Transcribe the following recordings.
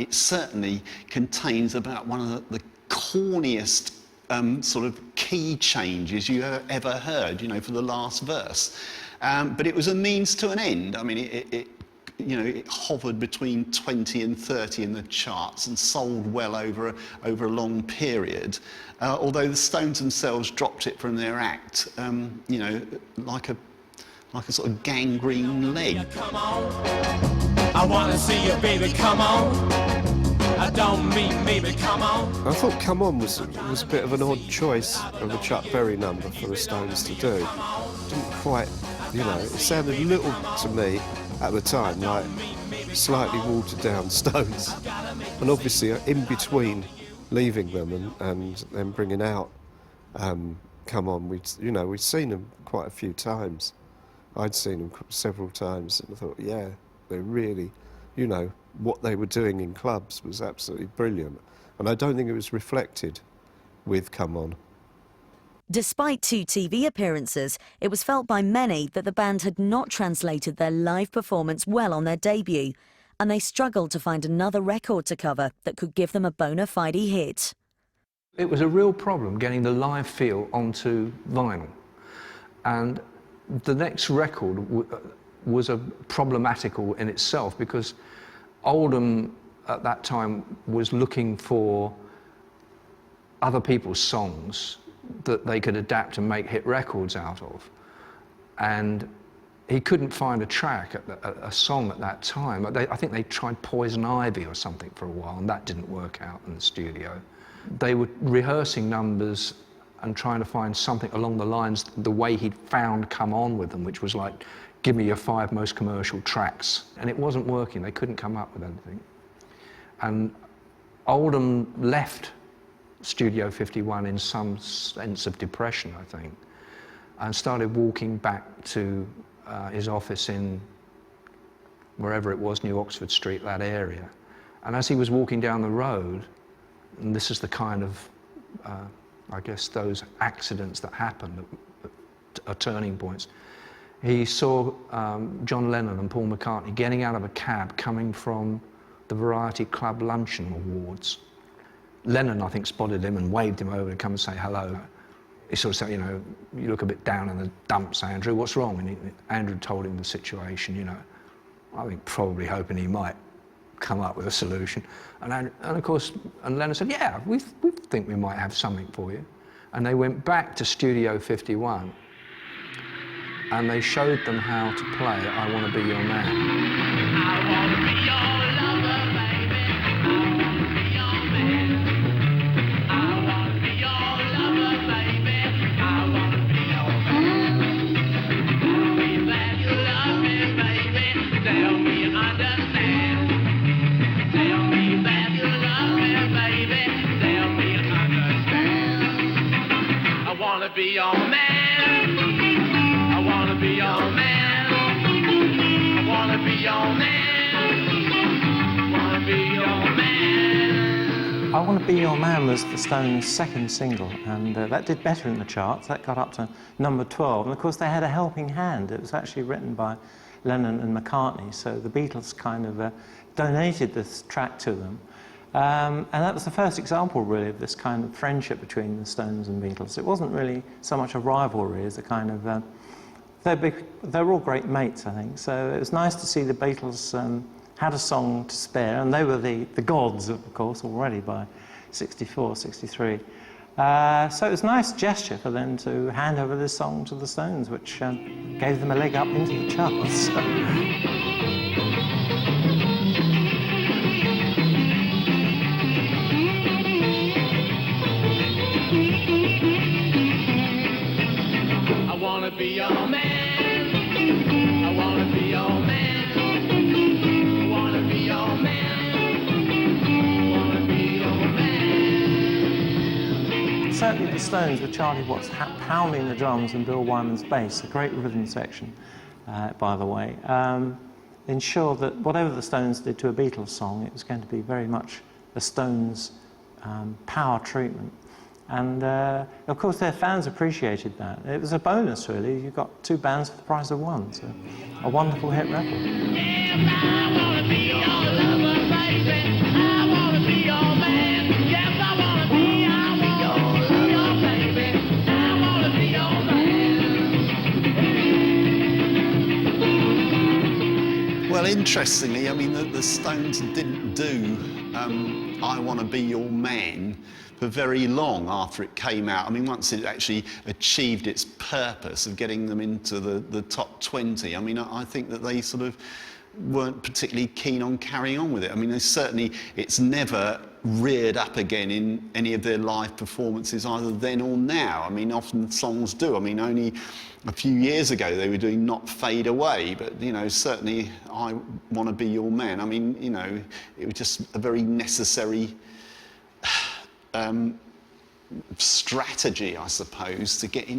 it certainly contains about one of the corniest sort of key changes you ever heard, you know, for the last verse. But it was a means to an end. I mean, it hovered between 20 and 30 in the charts and sold well over a long period. Although the Stones themselves dropped it from their act, you know, like a sort of gangrene leg. Come on, I want to see you, baby. Come on. I don't mean maybe. Come on. I thought "Come On" was a bit of an odd choice of a Chuck Berry number for the Stones to do. Didn't quite, you know, it sounded a little to me at the time like slightly watered down Stones. And obviously in between leaving them and then bringing out "Come On," we'd seen them quite a few times. I'd seen them several times and I thought, yeah, they really, you know, what they were doing in clubs was absolutely brilliant. And I don't think it was reflected with "Come On." Despite 2 TV appearances, it was felt by many that the band had not translated their live performance well on their debut, and they struggled to find another record to cover that could give them a bona fide hit. It was a real problem getting the live feel onto vinyl. And the next record was problematical in itself because Oldham at that time was looking for other people's songs that they could adapt and make hit records out of. And he couldn't find a track, a song at that time. I think they tried Poison Ivy or something for a while, and that didn't work out in the studio. They were rehearsing numbers and trying to find something along the lines, the way he'd found "Come On" with them, which was like, give me your 5 most commercial tracks. And it wasn't working, they couldn't come up with anything. And Oldham left Studio 51 in some sense of depression, I think, and started walking back to his office in wherever it was, New Oxford Street, that area. And as he was walking down the road, and this is the kind of, I guess, those accidents that happen are turning points, he saw John Lennon and Paul McCartney getting out of a cab coming from the Variety Club Luncheon Awards. Lennon, I think, spotted him and waved him over to come and say hello. He sort of said, you know, you look a bit down in the dumps, Andrew, what's wrong? And Andrew told him the situation, you know. I think probably hoping he might come up with a solution. And of course, Lennon said, yeah, we think we might have something for you. And they went back to Studio 51 and they showed them how to play I Want to Be Your Man. I want to be your lover, baby. I want to be your man. I want to be your lover, baby. I want to be your man. Tell me that you love me, baby. Tell me you understand. Tell me that you love me, baby. Tell me you understand. I want to be your man. I want to be your man. I want to be your man. I want to be your man. I Want to Be Your Man was the Stones' second single, and that did better in the charts. That got up to number 12, and of course they had a helping hand. It was actually written by Lennon and McCartney, so the Beatles kind of donated this track to them. And that was the first example, really, of this kind of friendship between the Stones and Beatles. It wasn't really so much a rivalry as a kind of... They're all great mates, I think, so it was nice to see the Beatles had a song to spare, and they were the gods, of course, already by 64, 63. So it was a nice gesture for them to hand over this song to the Stones, which gave them a leg up into the charts. I want to be your man. I want to be your man. I want to be your man. I want to be your man. Certainly the Stones, with Charlie Watts pounding the drums and Bill Wyman's bass, a great rhythm section, by the way, ensured that whatever the Stones did to a Beatles song, it was going to be very much the Stones' power treatment. And of course their fans appreciated that. It was a bonus, really. You got 2 bands for the price of 1, so a wonderful hit record. Yes, I want to be your lover, baby. interestingly, I mean, the Stones didn't do I Want to Be Your Man for very long after it came out. I mean, once it actually achieved its purpose of getting them into the top 20, I mean, I think that they sort of weren't particularly keen on carrying on with it. I mean, it's never reared up again in any of their live performances, either then or now. I mean, often songs do. I mean, only a few years ago they were doing Not Fade Away, but, you know, certainly I Want to Be Your Man. I mean, you know, it was just a very necessary strategy, I suppose, to get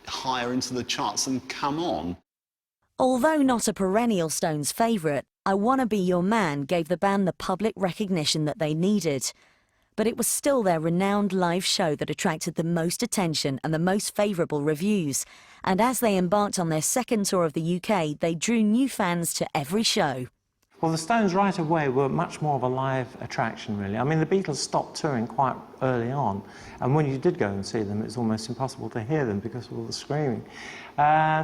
higher into the charts and come on. Although not a perennial Stones favourite, I Wanna Be Your Man gave the band the public recognition that they needed. But it was still their renowned live show that attracted the most attention and the most favourable reviews. And as they embarked on their second tour of the UK, they drew new fans to every show. Well, the Stones right away were much more of a live attraction, really. I mean, the Beatles stopped touring quite early on, and when you did go and see them, it's almost impossible to hear them because of all the screaming.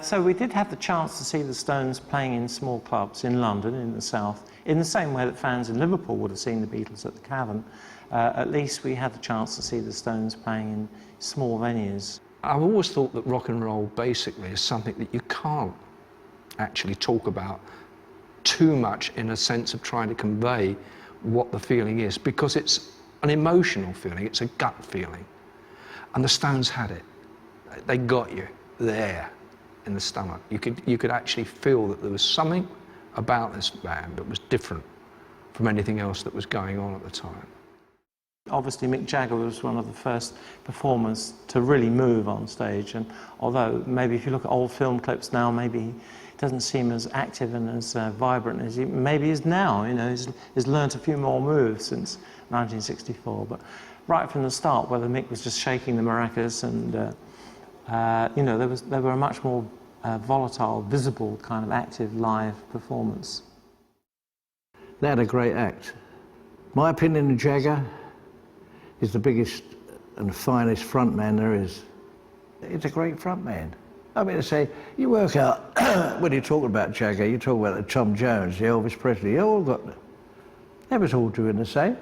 So we did have the chance to see the Stones playing in small clubs in London, in the south, in the same way that fans in Liverpool would have seen the Beatles at the Cavern. At least we had the chance to see the Stones playing in small venues. I've always thought that rock and roll basically is something that you can't actually talk about too much in a sense of trying to convey what the feeling is, because it's an emotional feeling, it's a gut feeling. And the Stones had it. They got you there in the stomach. You could actually feel that there was something about this band that was different from anything else that was going on at the time. Obviously, Mick Jagger was one of the first performers to really move on stage, and although maybe if you look at old film clips now, maybe he doesn't seem as active and as vibrant as he maybe is now. You know, he's learnt a few more moves since 1964, but right from the start, whether Mick was just shaking the maracas and you know, they were a much more volatile, visible kind of active live performance. They had a great act. My opinion of Jagger is the biggest and the finest frontman there is. He's a great frontman. I mean, to say, you work out, when you talk about Jagger, you talk about the Tom Jones, the Elvis Presley, they was all doing the same.